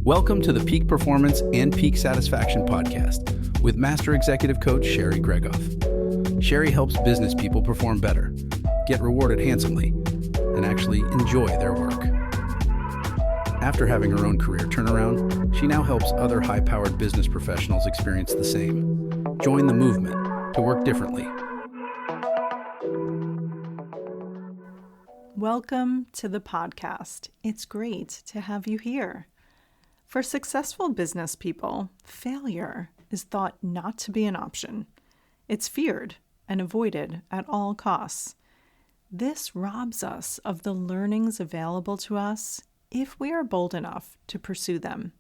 Welcome to the Peak Performance and Peak Satisfaction podcast with Master Executive Coach Sherry Gregoff. Sherry helps business people perform better, get rewarded handsomely, and actually enjoy their work. After having her own career turnaround, she now helps other high-powered business professionals experience the same. Join the movement to work differently. Welcome to the podcast. It's great to have you here. For successful business people, failure is thought not to be an option. It's feared and avoided at all costs. This robs us of the learnings available to us if we are bold enough to pursue them.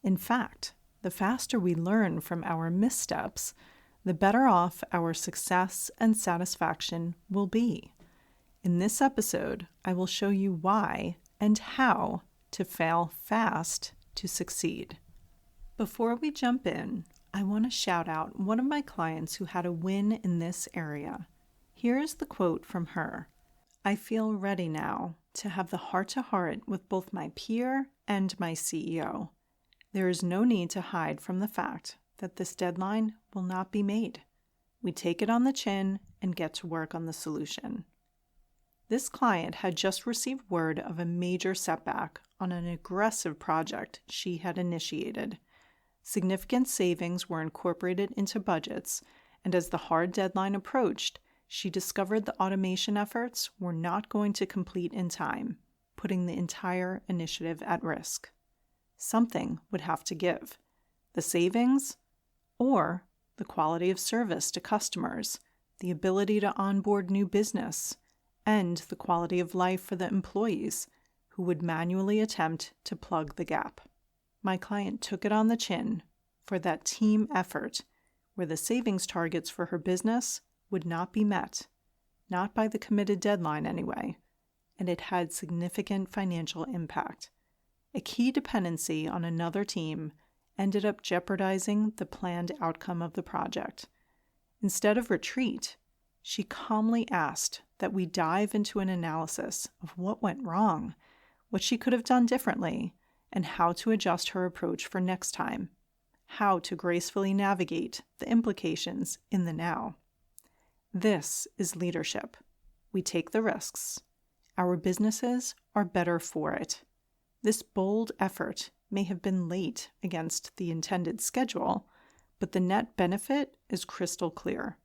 In fact, the faster we learn from our missteps, the better off our success and satisfaction will be. In this episode, I will show you why and how to fail fast to succeed. Before we jump in, I want to shout out one of my clients who had a win in this area. Here's the quote from her. "I feel ready now to have the heart-to-heart with both my peer and my CEO. There is no need to hide from the fact that this deadline will not be made. We take it on the chin and get to work on the solution." This client had just received word of a major setback on an aggressive project she had initiated. Significant savings were incorporated into budgets, and as the hard deadline approached, she discovered the automation efforts were not going to complete in time, putting the entire initiative at risk. Something would have to give. The savings or the quality of service to customers, the ability to onboard new business, and the quality of life for the employees who would manually attempt to plug the gap. My client took it on the chin for that team effort where the savings targets for her business would not be met, not by the committed deadline anyway, and it had significant financial impact. A key dependency on another team ended up jeopardizing the planned outcome of the project. Instead of retreat, she calmly asked that we dive into an analysis of what went wrong, what she could have done differently, and how to adjust her approach for next time, how to gracefully navigate the implications in the now. This is leadership. We take the risks. Our businesses are better for it. This bold effort may have been late against the intended schedule, but the net benefit is crystal clear.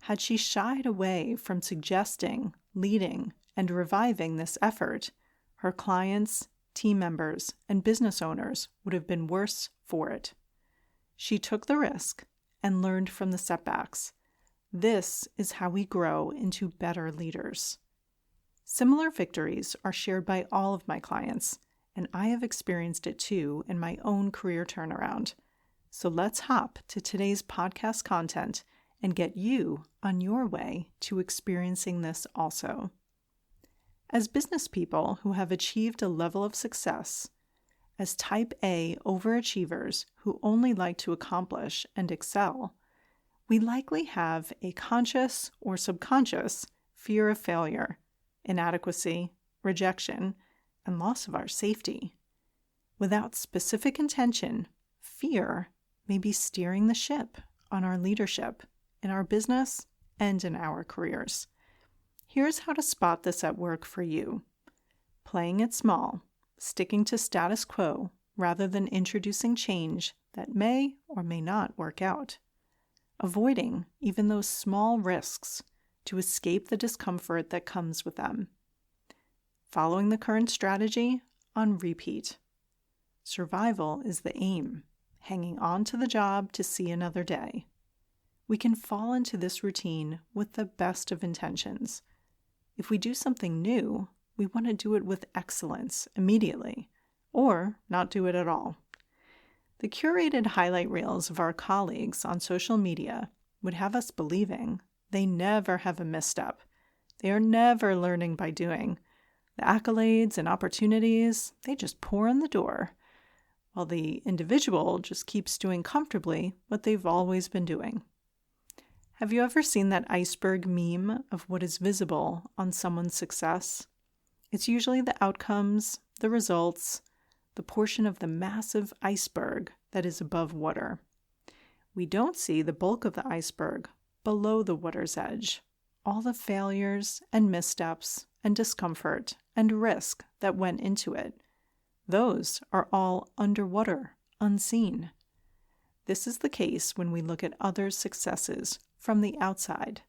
Had she shied away from suggesting, leading, and reviving this effort, her clients, team members, and business owners would have been worse for it. She took the risk and learned from the setbacks. This is how we grow into better leaders. Similar victories are shared by all of my clients, and I have experienced it too in my own career turnaround. So let's hop to today's podcast content and get you on your way to experiencing this also. As business people who have achieved a level of success, as type A overachievers who only like to accomplish and excel, we likely have a conscious or subconscious fear of failure, inadequacy, rejection, and loss of our safety. Without specific intention, fear may be steering the ship on our leadership, in our business, and in our careers. Here's how to spot this at work for you. Playing it small, sticking to status quo rather than introducing change that may or may not work out. Avoiding even those small risks to escape the discomfort that comes with them. Following the current strategy on repeat. Survival is the aim, hanging on to the job to see another day. We can fall into this routine with the best of intentions. If we do something new, we want to do it with excellence immediately, or not do it at all. The curated highlight reels of our colleagues on social media would have us believing they never have a misstep. They are never learning by doing. The accolades and opportunities, they just pour in the door, while the individual just keeps doing comfortably what they've always been doing. Have you ever seen that iceberg meme of what is visible on someone's success? It's usually the outcomes, the results, the portion of the massive iceberg that is above water. We don't see the bulk of the iceberg below the water's edge, all the failures and missteps and discomfort and risk that went into it. Those are all underwater, unseen. This is the case when we look at others' successes from the outside.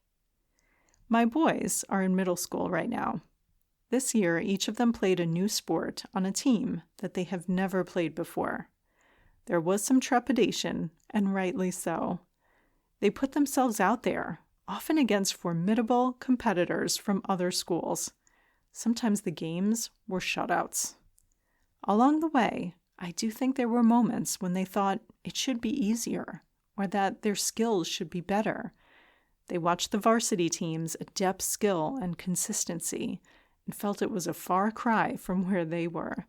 My boys are in middle school right now. This year, each of them played a new sport on a team that they have never played before. There was some trepidation, and rightly so. They put themselves out there, often against formidable competitors from other schools. Sometimes the games were shutouts. Along the way, I do think there were moments when they thought it should be easier or that their skills should be better. They watched the varsity team's adept skill and consistency and felt it was a far cry from where they were.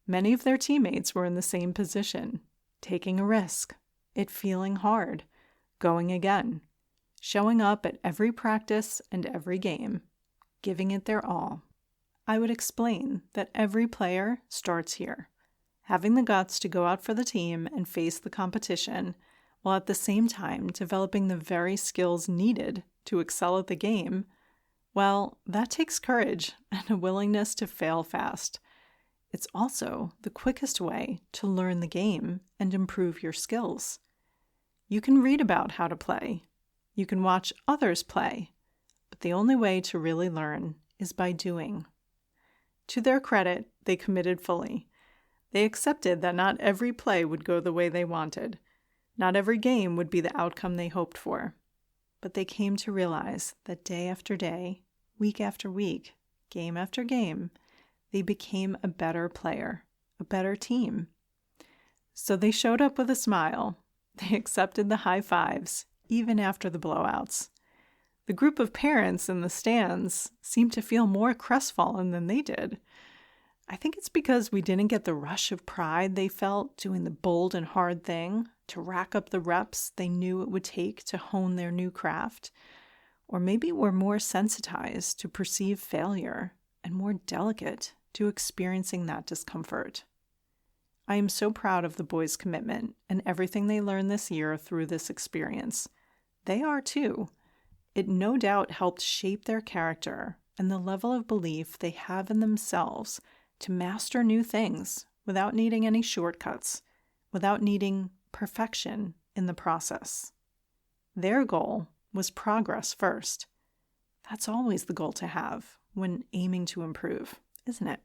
Many of their teammates were in the same position, taking a risk, it feeling hard, going again, showing up at every practice and every game, giving it their all. I would explain that every player starts here, having the guts to go out for the team and face the competition, while at the same time developing the very skills needed to excel at the game. Well, that takes courage and a willingness to fail fast. It's also the quickest way to learn the game and improve your skills. You can read about how to play. You can watch others play. But the only way to really learn is by doing. To their credit, they committed fully. They accepted that not every play would go the way they wanted. Not every game would be the outcome they hoped for. But they came to realize that day after day, week after week, game after game, they became a better player, a better team. So they showed up with a smile. They accepted the high fives, even after the blowouts. The group of parents in the stands seemed to feel more crestfallen than they did. I think it's because we didn't get the rush of pride they felt doing the bold and hard thing to rack up the reps they knew it would take to hone their new craft. Or maybe we're more sensitized to perceive failure and more delicate to experiencing that discomfort. I am so proud of the boys' commitment and everything they learned this year through this experience. They are too. It no doubt helped shape their character and the level of belief they have in themselves to master new things without needing any shortcuts, without needing perfection in the process. Their goal was progress first. That's always the goal to have when aiming to improve, isn't it?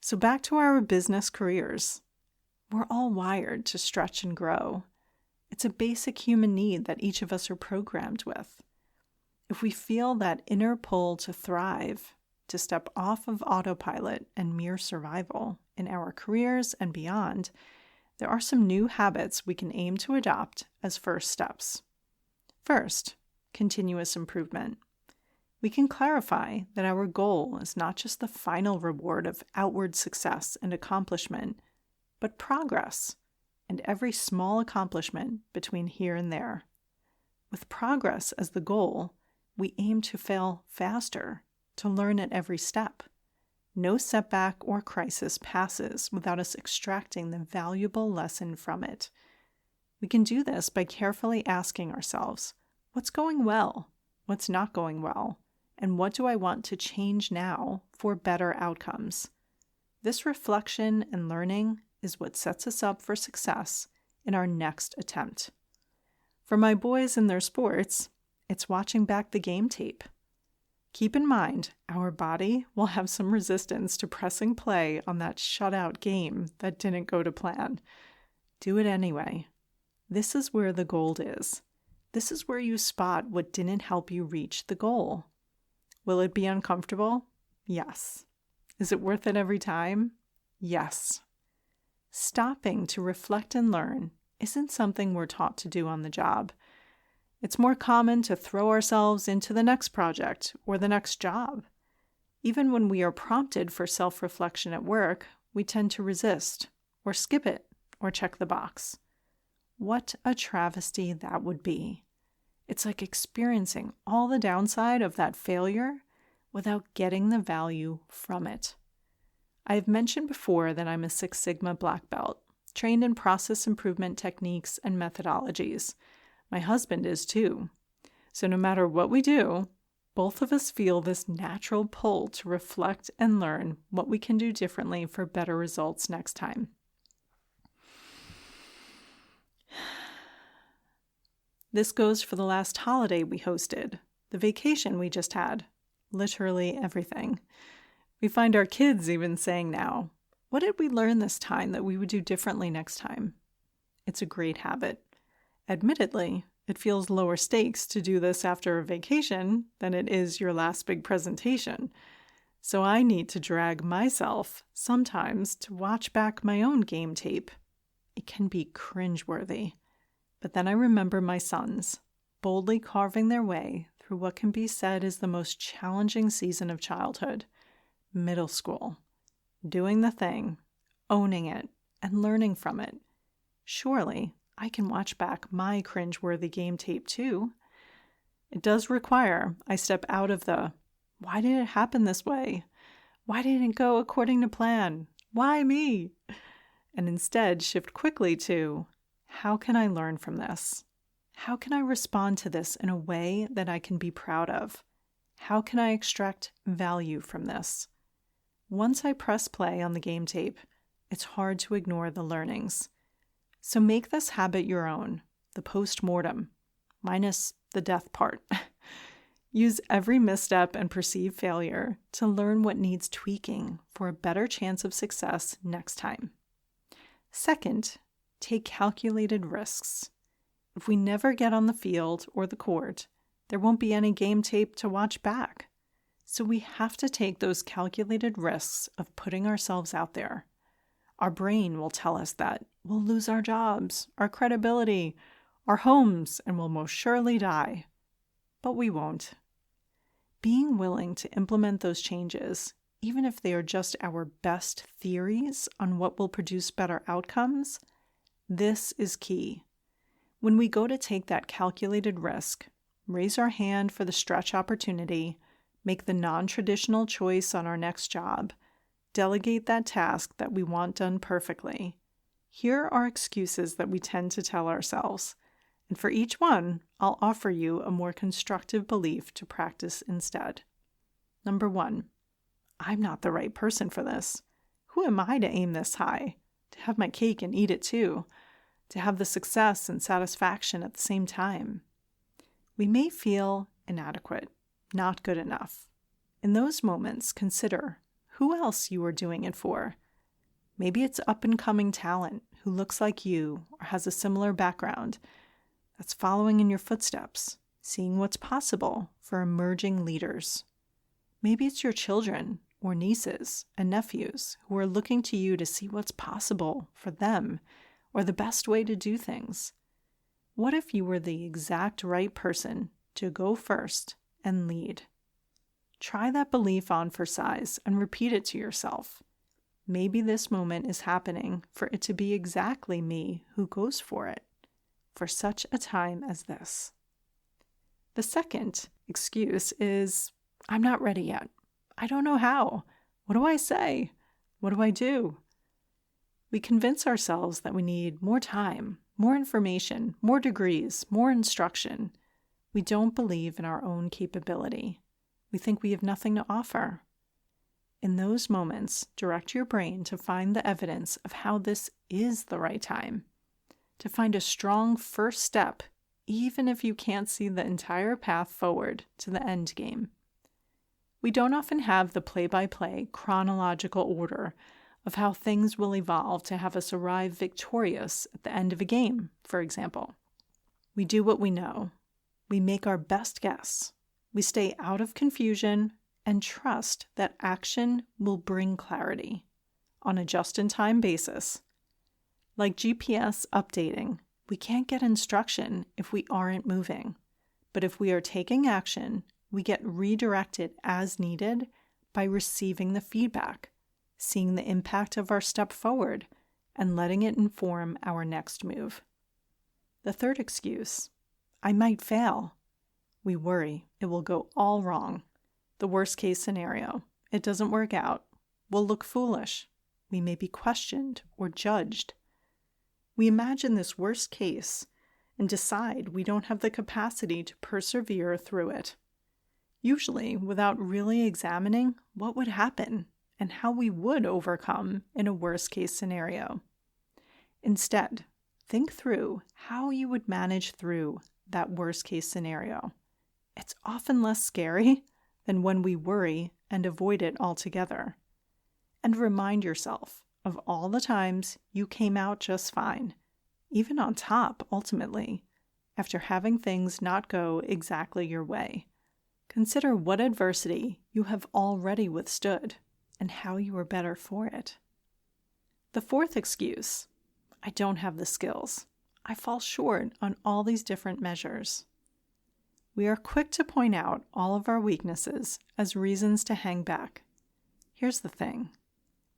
So back to our business careers. We're all wired to stretch and grow. It's a basic human need that each of us are programmed with. If we feel that inner pull to thrive, to step off of autopilot and mere survival in our careers and beyond, there are some new habits we can aim to adopt as first steps. First, continuous improvement. We can clarify that our goal is not just the final reward of outward success and accomplishment, but progress and every small accomplishment between here and there. With progress as the goal, we aim to fail faster, to learn at every step. No setback or crisis passes without us extracting the valuable lesson from it. We can do this by carefully asking ourselves, what's going well? What's not going well? And what do I want to change now for better outcomes? This reflection and learning is what sets us up for success in our next attempt. For my boys in their sports, it's watching back the game tape. Keep in mind, our body will have some resistance to pressing play on that shutout game that didn't go to plan. Do it anyway. This is where the gold is. This is where you spot what didn't help you reach the goal. Will it be uncomfortable? Yes. Is it worth it every time? Yes. Stopping to reflect and learn isn't something we're taught to do on the job. It's more common to throw ourselves into the next project or the next job. Even when we are prompted for self-reflection at work, we tend to resist or skip it or check the box. What a travesty that would be. It's like experiencing all the downside of that failure without getting the value from it. I have mentioned before that I'm a Six Sigma black belt, trained in process improvement techniques and methodologies. My husband is too. So no matter what we do, both of us feel this natural pull to reflect and learn what we can do differently for better results next time. This goes for the last holiday we hosted, the vacation we just had, literally everything. We find our kids even saying now, "What did we learn this time that we would do differently next time?" It's a great habit. Admittedly, it feels lower stakes to do this after a vacation than it is your last big presentation. So I need to drag myself sometimes to watch back my own game tape. It can be cringeworthy. But then I remember my sons boldly carving their way through what can be said is the most challenging season of childhood, middle school, doing the thing, owning it, and learning from it. Surely I can watch back my cringeworthy game tape too. It does require I step out of the, why did it happen this way? Why didn't it go according to plan? Why me? And instead shift quickly to, how can I learn from this? How can I respond to this in a way that I can be proud of? How can I extract value from this? Once I press play on the game tape, it's hard to ignore the learnings. So make this habit your own, the post-mortem, minus the death part. Use every misstep and perceived failure to learn what needs tweaking for a better chance of success next time. Second, take calculated risks. If we never get on the field or the court, there won't be any game tape to watch back. So we have to take those calculated risks of putting ourselves out there. Our brain will tell us that we'll lose our jobs, our credibility, our homes, and we'll most surely die. But we won't. Being willing to implement those changes, even if they are just our best theories on what will produce better outcomes, this is key. When we go to take that calculated risk, raise our hand for the stretch opportunity, make the non-traditional choice on our next job, delegate that task that we want done perfectly. Here are excuses that we tend to tell ourselves, and for each one, I'll offer you a more constructive belief to practice instead. Number 1, I'm not the right person for this. Who am I to aim this high? To have my cake and eat it too? To have the success and satisfaction at the same time? We may feel inadequate, not good enough. In those moments, consider who else you are doing it for. Maybe it's up-and-coming talent who looks like you or has a similar background that's following in your footsteps, seeing what's possible for emerging leaders. Maybe it's your children or nieces and nephews who are looking to you to see what's possible for them or the best way to do things. What if you were the exact right person to go first and lead? Try that belief on for size and repeat it to yourself. Maybe this moment is happening for it to be exactly me who goes for it, for such a time as this. The second excuse is, I'm not ready yet. I don't know how. What do I say? What do I do? We convince ourselves that we need more time, more information, more degrees, more instruction. We don't believe in our own capability. We think we have nothing to offer. In those moments, direct your brain to find the evidence of how this is the right time, to find a strong first step, even if you can't see the entire path forward to the end game. We don't often have the play-by-play chronological order of how things will evolve to have us arrive victorious at the end of a game, for example. We do what we know. We make our best guess. We stay out of confusion and trust that action will bring clarity on a just-in-time basis. Like GPS updating, we can't get instruction if we aren't moving. But if we are taking action, we get redirected as needed by receiving the feedback, seeing the impact of our step forward, and letting it inform our next move. The third excuse, I might fail. We worry it will go all wrong. The worst case scenario, it doesn't work out. we'll look foolish. We may be questioned or judged. We imagine this worst case and decide we don't have the capacity to persevere through it, usually without really examining what would happen and how we would overcome in a worst case scenario. Instead, think through how you would manage through that worst case scenario. It's often less scary than when we worry and avoid it altogether. And remind yourself of all the times you came out just fine, even on top ultimately, after having things not go exactly your way. Consider what adversity you have already withstood and how you are better for it. The fourth excuse, I don't have the skills. I fall short on all these different measures. We are quick to point out all of our weaknesses as reasons to hang back. Here's the thing.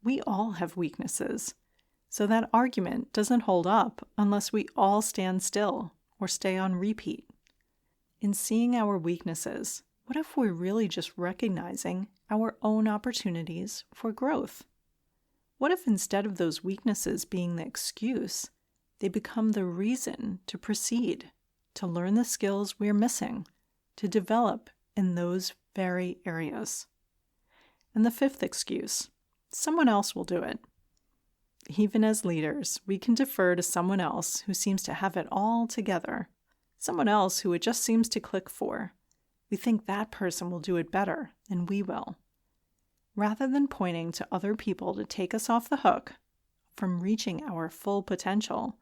We all have weaknesses, so that argument doesn't hold up unless we all stand still or stay on repeat. In seeing our weaknesses, what if we're really just recognizing our own opportunities for growth? What if instead of those weaknesses being the excuse, they become the reason to proceed, to learn the skills we're missing, to develop in those very areas? And the fifth excuse, someone else will do it. Even as leaders, we can defer to someone else who seems to have it all together, someone else who it just seems to click for. We think that person will do it better than we will. Rather than pointing to other people to take us off the hook from reaching our full potential,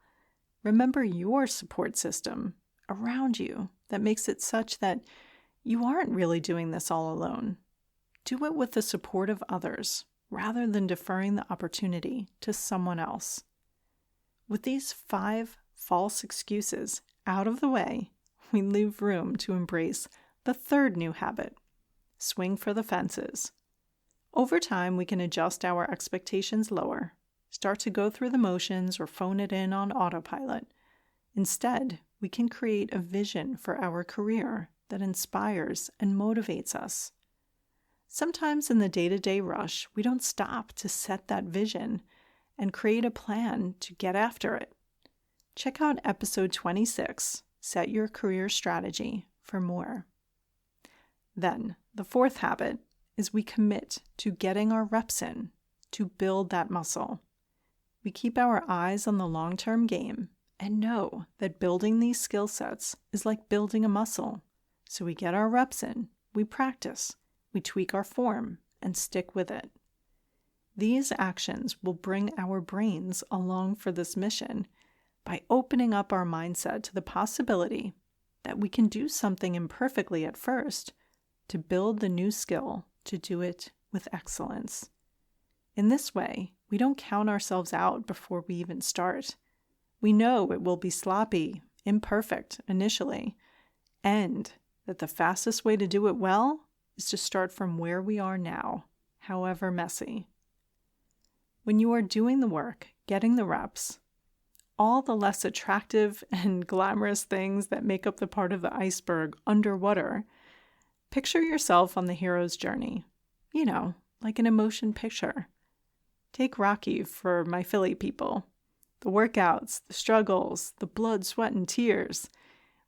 remember your support system around you that makes it such that you aren't really doing this all alone. Do it with the support of others rather than deferring the opportunity to someone else. With these 5 false excuses out of the way, we leave room to embrace the third new habit, swing for the fences. Over time, we can adjust our expectations lower, start to go through the motions or phone it in on autopilot. Instead, we can create a vision for our career that inspires and motivates us. Sometimes in the day-to-day rush, we don't stop to set that vision and create a plan to get after it. Check out episode 26, Set Your Career Strategy, for more. Then, the fourth habit is we commit to getting our reps in, to build that muscle. We keep our eyes on the long-term game and know that building these skill sets is like building a muscle. So we get our reps in, we practice, we tweak our form, and stick with it. These actions will bring our brains along for this mission by opening up our mindset to the possibility that we can do something imperfectly at first to build the new skill to do it with excellence. In this way, we don't count ourselves out before we even start. We know it will be sloppy, imperfect initially, and that the fastest way to do it well is to start from where we are now, however messy. When you are doing the work, getting the reps, all the less attractive and glamorous things that make up the part of the iceberg underwater, picture yourself on the hero's journey. You know, like an emotion picture. Take Rocky for my Philly people. The workouts, the struggles, the blood, sweat, and tears.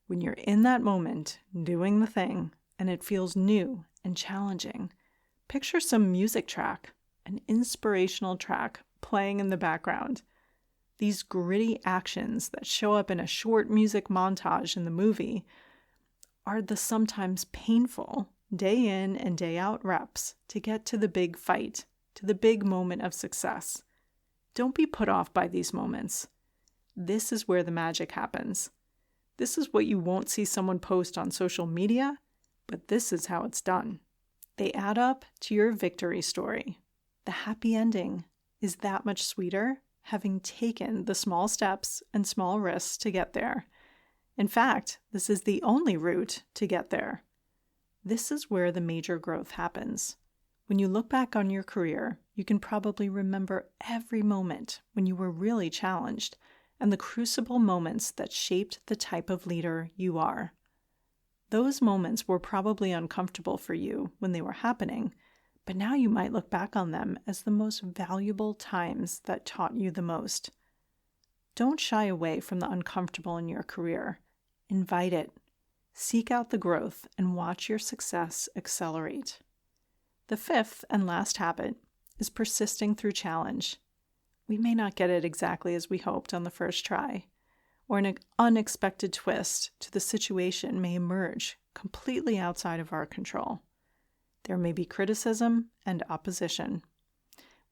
When you're in that moment, doing the thing, and it feels new and challenging, picture some music track, an inspirational track playing in the background. These gritty actions that show up in a short music montage in the movie are the sometimes painful day in and day out reps to get to the big fight, to the big moment of success. Don't be put off by these moments. This is where the magic happens. This is what you won't see someone post on social media, but this is how it's done. They add up to your victory story. The happy ending is that much sweeter, having taken the small steps and small risks to get there. In fact, this is the only route to get there. This is where the major growth happens. When you look back on your career, you can probably remember every moment when you were really challenged and the crucible moments that shaped the type of leader you are. Those moments were probably uncomfortable for you when they were happening, but now you might look back on them as the most valuable times that taught you the most. Don't shy away from the uncomfortable in your career. Invite it. Seek out the growth and watch your success accelerate. The fifth and last habit is persisting through challenge. We may not get it exactly as we hoped on the first try, or an unexpected twist to the situation may emerge completely outside of our control. There may be criticism and opposition.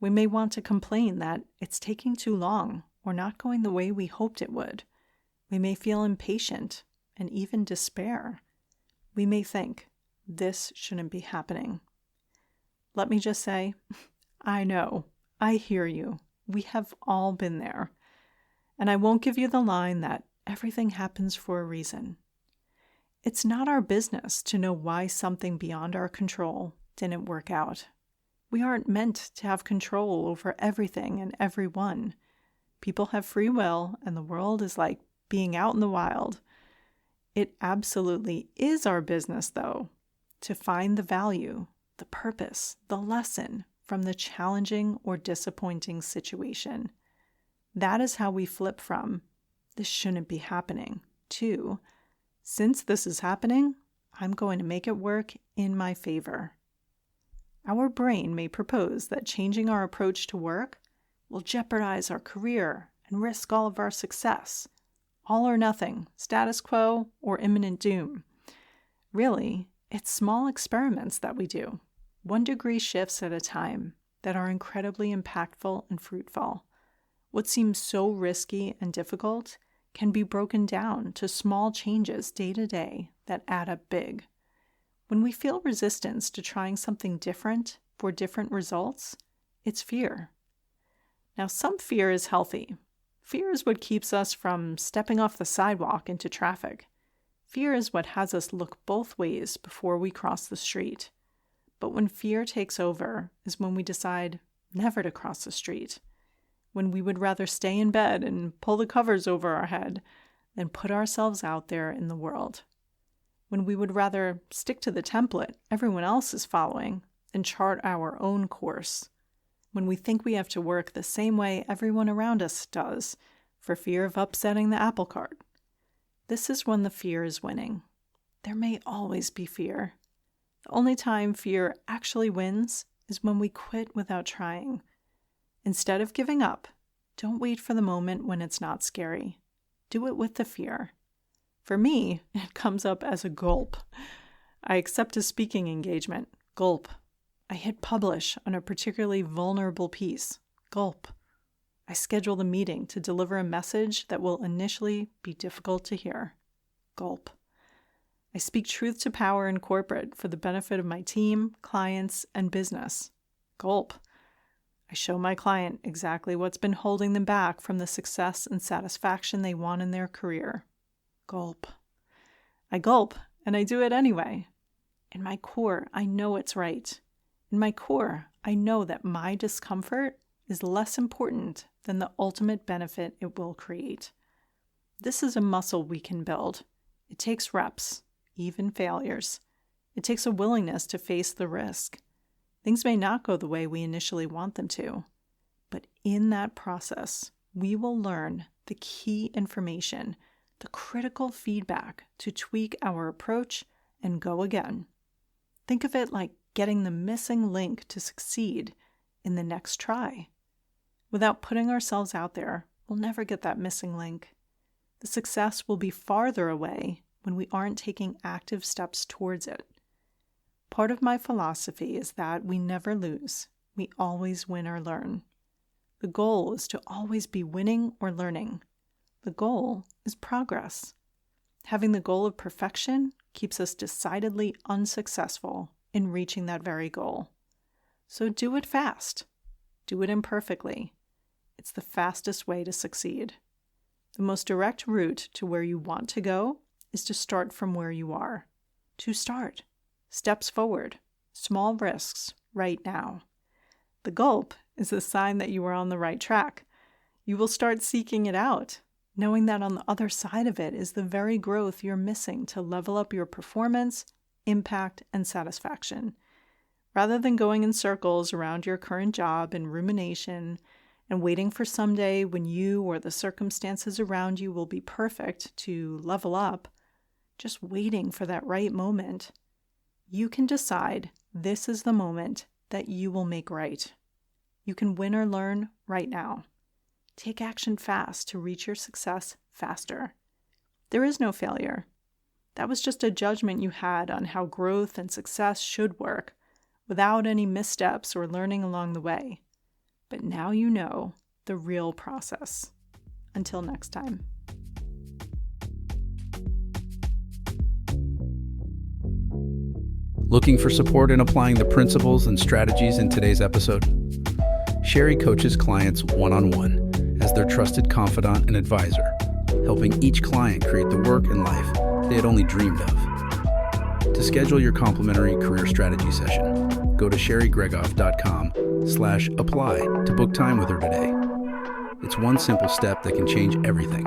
We may want to complain that it's taking too long or not going the way we hoped it would. We may feel impatient and even despair. We may think, this shouldn't be happening. Let me just say, I know, I hear you. We have all been there. And I won't give you the line that everything happens for a reason. It's not our business to know why something beyond our control didn't work out. We aren't meant to have control over everything and everyone. People have free will, and the world is like being out in the wild. It absolutely is our business, though, to find the value, the purpose, the lesson from the challenging or disappointing situation. That is how we flip from, this shouldn't be happening, to, since this is happening, I'm going to make it work in my favor. Our brain may propose that changing our approach to work will jeopardize our career and risk all of our success. All or nothing, status quo, or imminent doom. Really, it's small experiments that we do, 1-degree shifts at a time, that are incredibly impactful and fruitful. What seems so risky and difficult can be broken down to small changes day to day that add up big. When we feel resistance to trying something different for different results, it's fear. Now, some fear is healthy. Fear is what keeps us from stepping off the sidewalk into traffic. Fear is what has us look both ways before we cross the street. But when fear takes over is when we decide never to cross the street, when we would rather stay in bed and pull the covers over our head than put ourselves out there in the world, when we would rather stick to the template everyone else is following and chart our own course, when we think we have to work the same way everyone around us does for fear of upsetting the apple cart. This is when the fear is winning. There may always be fear. The only time fear actually wins is when we quit without trying. Instead of giving up, don't wait for the moment when it's not scary. Do it with the fear. For me, it comes up as a gulp. I accept a speaking engagement. Gulp. I hit publish on a particularly vulnerable piece. Gulp. I schedule a meeting to deliver a message that will initially be difficult to hear. Gulp. I speak truth to power in corporate for the benefit of my team, clients, and business. Gulp. I show my client exactly what's been holding them back from the success and satisfaction they want in their career. Gulp. I gulp, and I do it anyway. In my core, I know it's right. In my core, I know that my discomfort is less important than the ultimate benefit it will create. This is a muscle we can build. It takes reps, even failures. It takes a willingness to face the risk. Things may not go the way we initially want them to, but in that process, we will learn the key information, the critical feedback to tweak our approach and go again. Think of it like getting the missing link to succeed in the next try. Without putting ourselves out there, we'll never get that missing link. The success will be farther away when we aren't taking active steps towards it. Part of my philosophy is that we never lose. We always win or learn. The goal is to always be winning or learning. The goal is progress. Having the goal of perfection keeps us decidedly unsuccessful in reaching that very goal. So do it fast. Do it imperfectly. It's the fastest way to succeed. The most direct route to where you want to go is to start from where you are. To start. Steps forward. Small risks right now. The gulp is a sign that you are on the right track. You will start seeking it out, knowing that on the other side of it is the very growth you're missing to level up your performance, impact, and satisfaction. Rather than going in circles around your current job in rumination and waiting for someday when you or the circumstances around you will be perfect to level up, just waiting for that right moment, you can decide this is the moment that you will make right. You can win or learn right now. Take action fast to reach your success faster. There is no failure. That was just a judgment you had on how growth and success should work, without any missteps or learning along the way. But now you know the real process. Until next time. Looking for support in applying the principles and strategies in today's episode? Sherry coaches clients one-on-one as their trusted confidant and advisor, helping each client create the work and life they had only dreamed of. To schedule your complimentary career strategy session, go to sherrygregoff.com/apply to book time with her today. It's one simple step that can change everything.